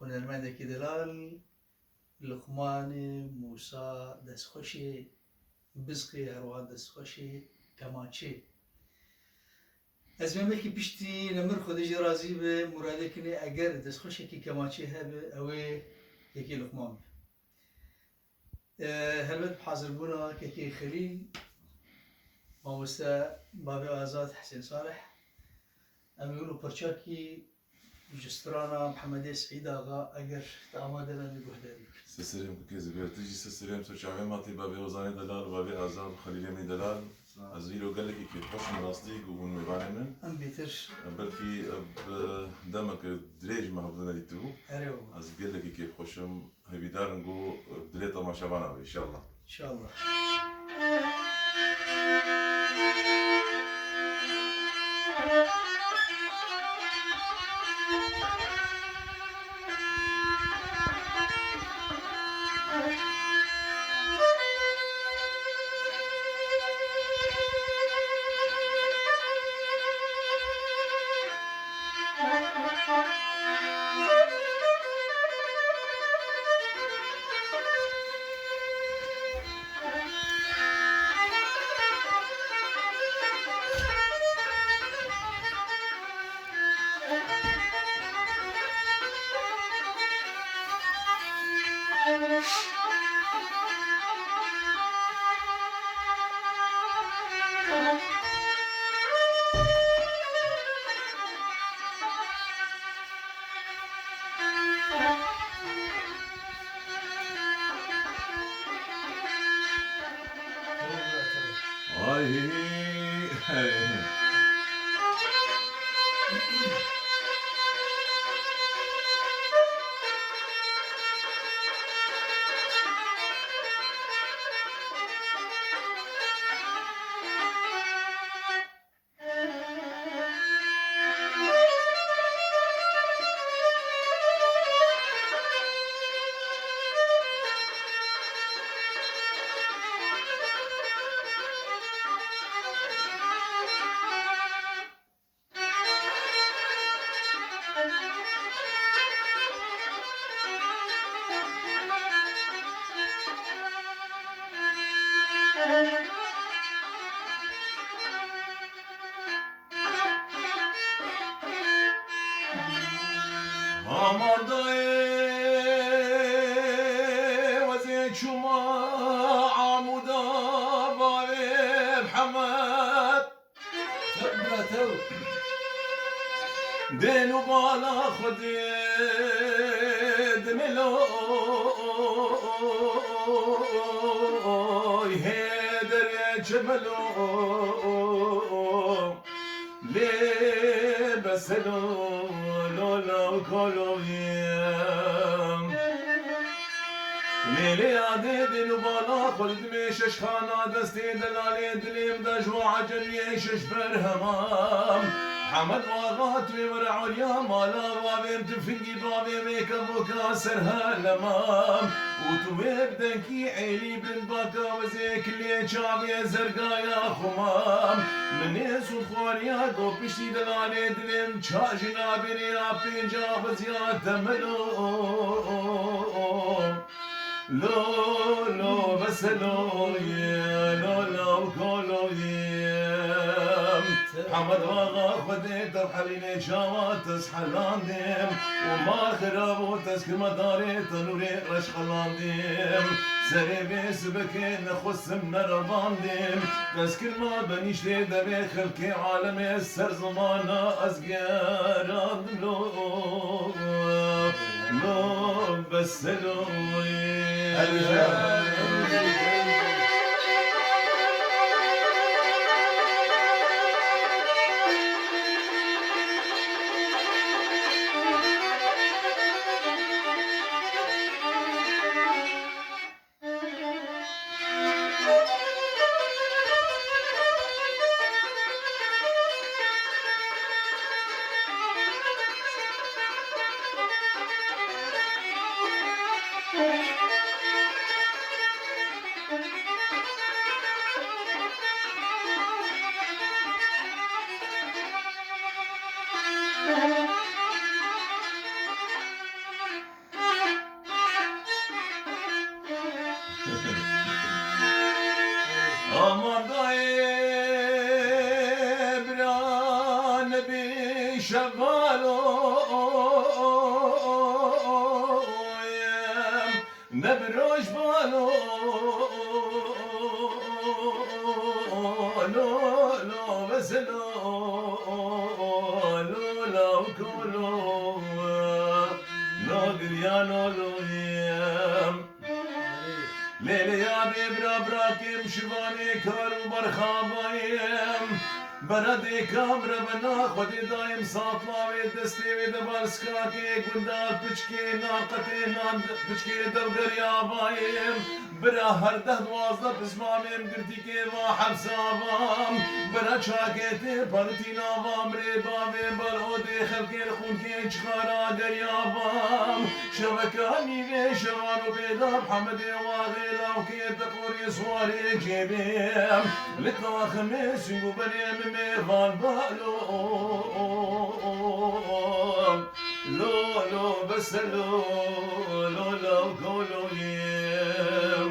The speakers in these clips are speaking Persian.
هنرمندێکی دلال لقمانی موسا دەستخۆشی بزقی هەروە دەستخۆشی کەمانچێ ئەزمێمێکی پشتی لەمر خۆدەژی رازی بێ مرادێکنێ ئەگەر دەستخۆشێکی کەمانچێ هەبێ ئەوێ کێکی لقمان بێ هەلبەت حاضربوونەوە کێکی خەلیل مامۆستا بابێ ئازاد حسێن صالح ئەمیون و پەرچاکی جسترانا محەممەدێ سعید ئاغا ئەگەر ئامادەلانی گوهداری سسریم كيزي بيرتجي سسریم تو شعبي ماتي بابي وزاني دلال وبابي آزاد وخليل يمني دلال أزيلو قال لك كي تخش من راستيك ونميباني من ئەم بێتر بلكي دمك دريج ما هبدنا يتو هەرێوە از قال لك كي خوشم هبيدار نقو دريتا ما شابانا إن شاء الله انشاءالله دينو بالا خدي دملو هيدر يا جملو ليه بسلو لولا كولويم ليلي عدي دينو بالا خدي ميشش خانا دستي دلالي دليم دجو عجل يشش برهمام حمد واغات ومرع اليوم مالا وابيم تفنقي بابي ميكا بوكا سرها لمام وتويب دنكي عيلي بن باكا وزيك اللي شعبي زرقا يا خمام من يسود خوريا دو بشتي دلالي دلم شاجنا بني رابين جاب زياد تملو لو لو بس لو لو لو كولو حمد واغا خديت الحليلي شامات تسحلاندم وما خرابو تسكما داري تنوري رش خلاندم سري بيس بكين خص من رباندم تسكر ما بنيش لي دبي خلقي عالمي السر زمانا ازقيران لو لو بس لو شمالویم نبروش بالو لو لو بسلو لو لو كلو لو دنيانو لویم لیلی یادی برا براکیم شوانی کارو برخابایم بردی کامرا بنا خودی دایم ساطلاوی دستی وی دبارسکاکی گندال پچکی ناقتی نان پچکی دبگریابایم برا هر ده دوازده پزمامیم گرتی که و حبسابام برا چاکتی پرتی ناوام ری باوی برودی خلکی خون که چخارا گریابام شبکانی وی شوانو بیدا محمدی واغی لاو که دقوری سواری جیبیم لطاخمی سنگو بریم میوان بالو لو لو بس لو لو لو كولويم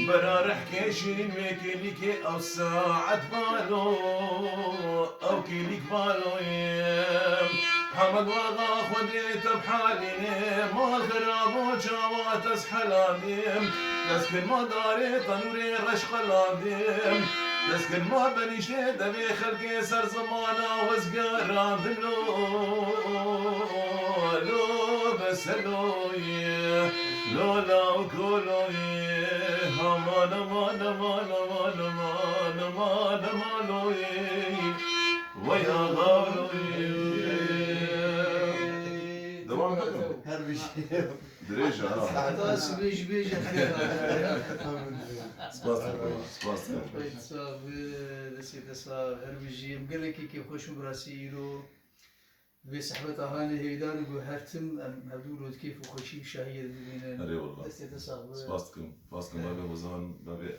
برا رحكيشين وكيليكي او ساعة بالو او كيليك بالويم حمد وغا خديت بحالي ما خرابو جوات اسحلانيم لسكن ما داري تنوري رشق لاديم لسكن ما بنيشي دبي خلقي سر زمانا وزقران دلو لو بس لوي لو لو كلوي همان مان مان مان مان مان مانوي ويا غالوي دوام Her bir şey. دريجة حتى سبيج بيج سباس دسي دسا هربجي مقلكي كيف خوش براسيلو في صحبة هاني هيدان يقول هرتم هدول كيف خوشي شهير ببينن أري والله دسي دسا سباسكم بابي وزان بابي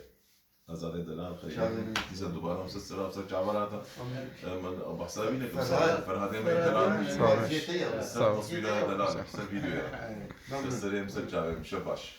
أزادي دلال خير شاغلين. إذا دوباره مسلسل أفسر جعبراتا من أبو حسابينك فرهاد. فرهادين من دلال Sağ ol. مسلسل تصوير دلال مسلسل فيديو مسلسل مسلسل جعبه مشباش